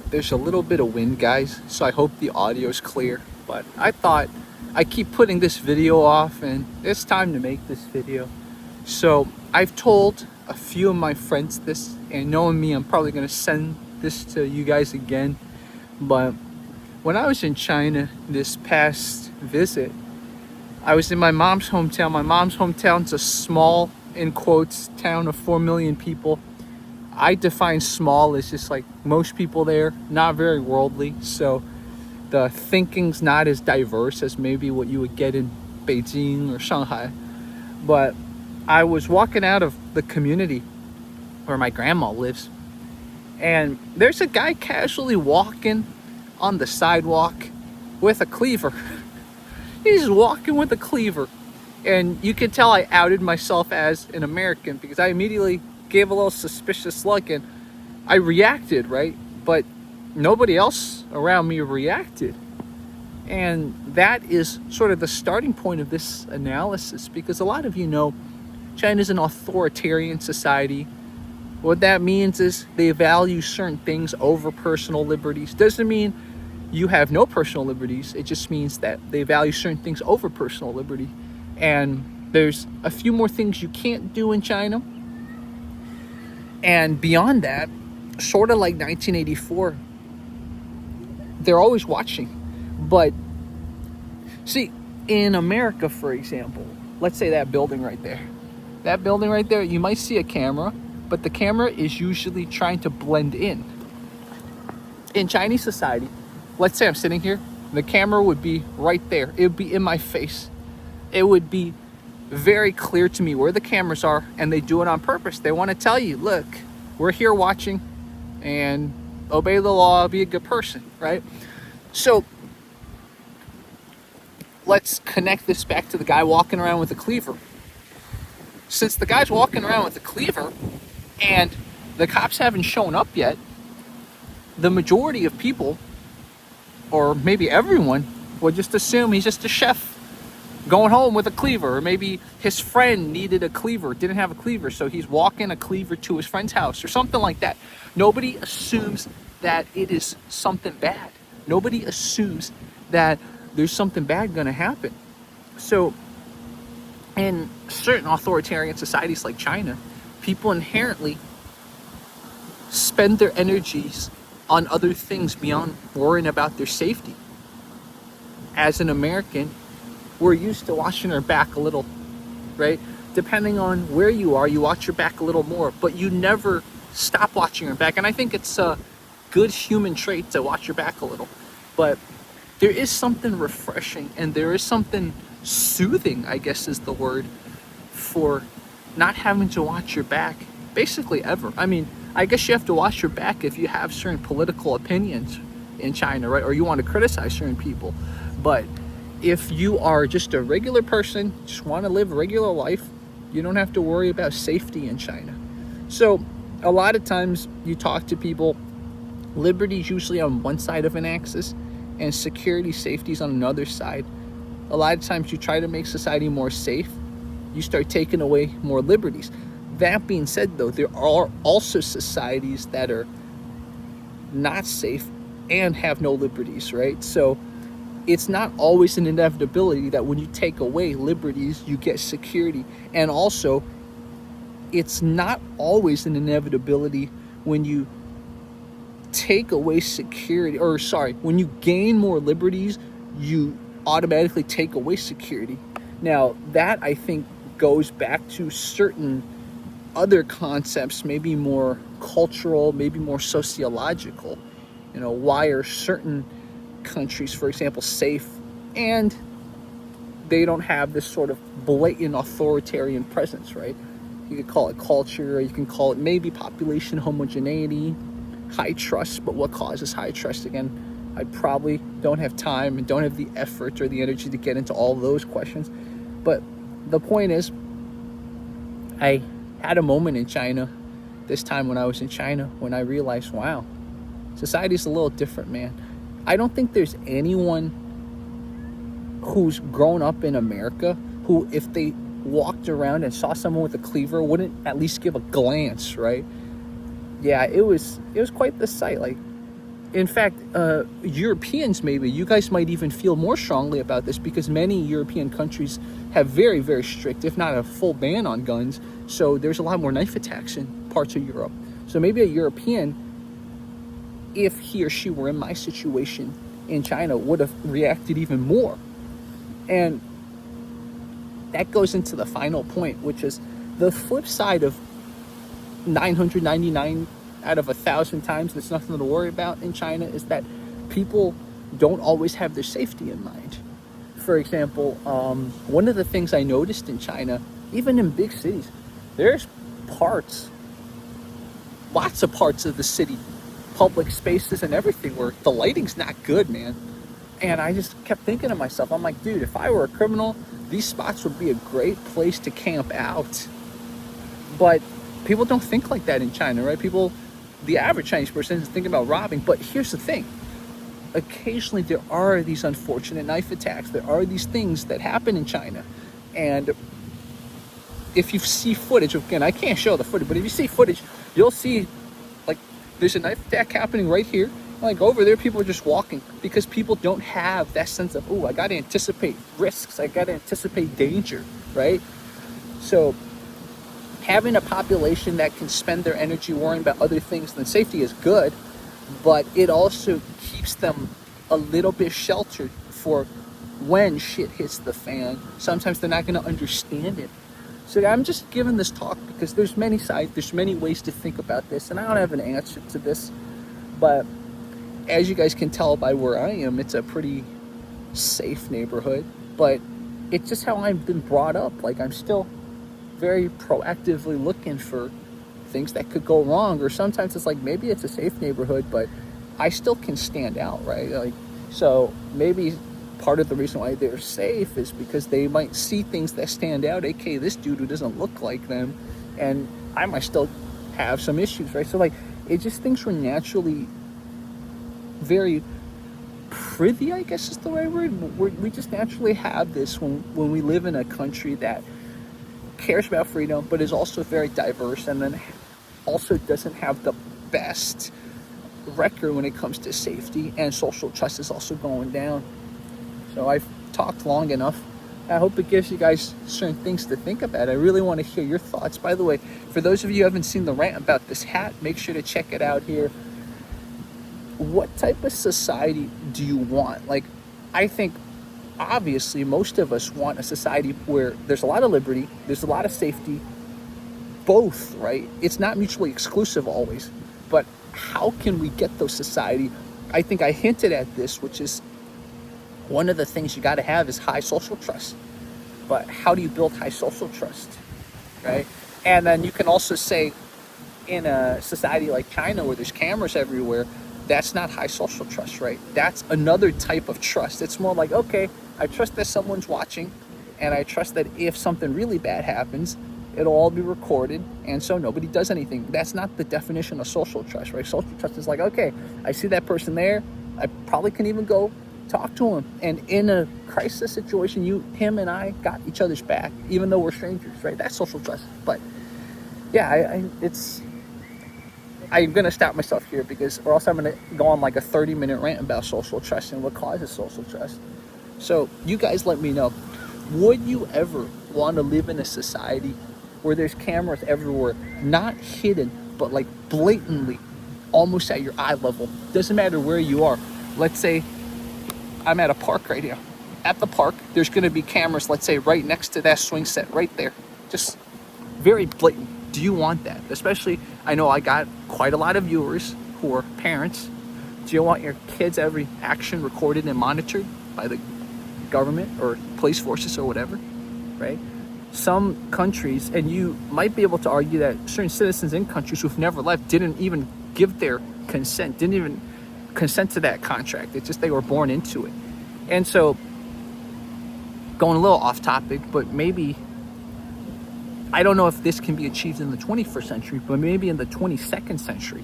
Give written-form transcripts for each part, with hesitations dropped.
There's a little bit of wind, guys, so I hope the audio is clear. But I thought I keep putting this video off, and it's time to make this video. So I've told a few of my friends this, and knowing me, I'm probably going to send this to you guys again. But when I was in China this past visit, I was in my mom's hometown. My mom's hometown's a small, in quotes, town of 4 million people. I define small as just like most people there, not very worldly. So the thinking's not as diverse as maybe what you would get in Beijing or Shanghai. But I was walking out of the community where my grandma lives, and there's a guy casually walking on the sidewalk with a cleaver. He's walking with a cleaver. And you can tell I outed myself as an American because I immediately gave a little suspicious look and I reacted, right? But nobody else around me reacted. And that is sort of the starting point of this analysis, because a lot of you know China's an authoritarian society. What that means is they value certain things over personal liberties. Doesn't mean you have no personal liberties. It just means that they value certain things over personal liberty. And there's a few more things you can't do in China. And beyond that, sort of like 1984, they're always watching. But see, in America, for example, let's say that building right there. That building right there, you might see a camera, but the camera is usually trying to blend in. In Chinese society, let's say I'm sitting here, the camera would be right there. It would be in my face. It would be very clear to me where the cameras are, and they do it on purpose. They want to tell you, look, we're here watching, and obey the law, be a good person, right? So let's connect this back to the guy walking around with a cleaver. Since the guy's walking around with a cleaver and the cops haven't shown up yet, the majority of people, or maybe everyone, would just assume he's just a chef going home with a cleaver. Or maybe his friend needed a cleaver, didn't have a cleaver, so he's walking a cleaver to his friend's house or something like that. Nobody assumes that it is something bad. Nobody assumes that there's something bad going to happen. So in certain authoritarian societies like China, people inherently spend their energies on other things beyond worrying about their safety. As an American, we're used to watching our back a little, right? Depending on where you are, you watch your back a little more, but you never stop watching your back. And I think it's a good human trait to watch your back a little. But there is something refreshing and there is something soothing, I guess is the word, for not having to watch your back basically ever. I mean, I guess you have to watch your back if you have certain political opinions in China, right? Or you want to criticize certain people. But if you are just a regular person, just want to live a regular life, you don't have to worry about safety in China. So a lot of times you talk to people, liberty is usually on one side of an axis and security, safety is on another side. A lot of times you try to make society more safe, you start taking away more liberties. That being said, though, there are also societies that are not safe and have no liberties, right? So it's not always an inevitability that when you take away liberties, you get security. And also, it's not always an inevitability when you take away security, or sorry, when you gain more liberties, you automatically take away security. Now, that I think goes back to certain other concepts, maybe more cultural, maybe more sociological. You know, why are certain countries, for example, safe and they don't have this sort of blatant authoritarian presence, right? You could call it culture, or you can call it maybe population homogeneity, high trust. But what causes high trust? Again, I probably don't have time and don't have the effort or the energy to get into all those questions. But the point is, I had a moment in China, this time when I was in China, when I realized, wow, society's a little different, man. I don't think there's anyone who's grown up in America who, if they walked around and saw someone with a cleaver, wouldn't at least give a glance, right? Yeah, it was quite the sight. Like, In fact, Europeans, maybe, you guys might even feel more strongly about this because many European countries have very, very strict, if not a full ban on guns. So there's a lot more knife attacks in parts of Europe. So maybe a European, if he or she were in my situation in China, would have reacted even more. And that goes into the final point, which is the flip side of 999 out of 1,000 times there's nothing to worry about in China, is that people don't always have their safety in mind. For example, one of the things I noticed in China, even in big cities, there's parts, lots of parts of the city, public spaces and everything, where the lighting's not good, man. And I just kept thinking to myself, I'm like, dude, if I were a criminal, these spots would be a great place to camp out. But people don't think like that in China, right? People, the average Chinese person is thinking about robbing. But here's the thing. Occasionally there are these unfortunate knife attacks. There are these things that happen in China. And if you see footage, again, I can't show the footage, but if you see footage, you'll see, like, there's a knife attack happening right here. Like, over there, people are just walking because people don't have that sense of, oh, I got to anticipate risks. I got to anticipate danger, right? So having a population that can spend their energy worrying about other things than safety is good, but it also keeps them a little bit sheltered for when shit hits the fan. Sometimes they're not going to understand it. So I'm just giving this talk because there's many sides, there's many ways to think about this, and I don't have an answer to this, but as you guys can tell by where I am, it's a pretty safe neighborhood, but it's just how I've been brought up. Like, I'm still very proactively looking for things that could go wrong, or sometimes it's like, maybe it's a safe neighborhood, but I still can stand out, right? Like, so maybe part of the reason why they're safe is because they might see things that stand out, aka this dude who doesn't look like them, and I might still have some issues, right? So like, it just, things were naturally very privy, I guess is the right word. We just naturally have this when we live in a country that cares about freedom, but is also very diverse, and then also doesn't have the best record when it comes to safety, and social trust is also going down. So I've talked long enough. I hope it gives you guys certain things to think about. I really want to hear your thoughts. By the way, for those of you who haven't seen the rant about this hat, make sure to check it out here. What type of society do you want? Like, I think obviously most of us want a society where there's a lot of liberty, there's a lot of safety, both, right? It's not mutually exclusive always, but how can we get those society? I think I hinted at this, which is one of the things you got to have is high social trust. But how do you build high social trust, right? And then you can also say, in a society like China where there's cameras everywhere, that's not high social trust, right? That's another type of trust. It's more like, okay, I trust that someone's watching, and I trust that if something really bad happens, it'll all be recorded, and so nobody does anything. That's not the definition of social trust, right? Social trust is like, okay, I see that person there, I probably can even go talk to him, and in a crisis situation, him and I got each other's back, even though we're strangers, right? That's social trust. But yeah, I'm going to stop myself here, because or else I'm going to go on like a 30-minute rant about social trust and what causes social trust. So you guys let me know, would you ever want to live in a society where there's cameras everywhere, not hidden, but like blatantly almost at your eye level? Doesn't matter where you are. Let's say I'm at a park right here. At the park, there's going to be cameras, let's say right next to that swing set right there. Just very blatant. Do you want that? Especially, I know I got quite a lot of viewers who are parents. Do you want your kids' every action recorded and monitored by the government or police forces or whatever, right? Some countries, and you might be able to argue that certain citizens in countries who've never left didn't even give their consent, didn't even consent to that contract. It's just they were born into it. And so, going a little off topic, but maybe, I don't know if this can be achieved in the 21st century, but maybe in the 22nd century,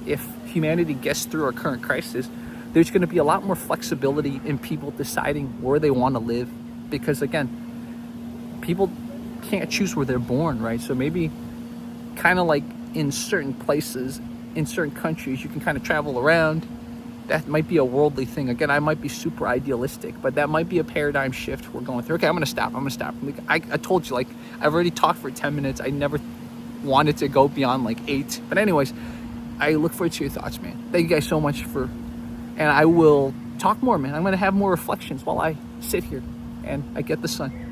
if humanity gets through our current crisis, there's going to be a lot more flexibility in people deciding where they want to live. Because again, people can't choose where they're born, right? So maybe kind of like in certain places, in certain countries, you can kind of travel around that might be a worldly thing. Again, I might be super idealistic, but that might be a paradigm shift we're going through. Okay, I'm gonna stop. Like, I told you, like, I've already talked for 10 minutes. I never wanted to go beyond like 8. But anyways, I look forward to your thoughts, man. Thank you guys so much and I will talk more, man. I'm gonna have more reflections while I sit here and I get the sun.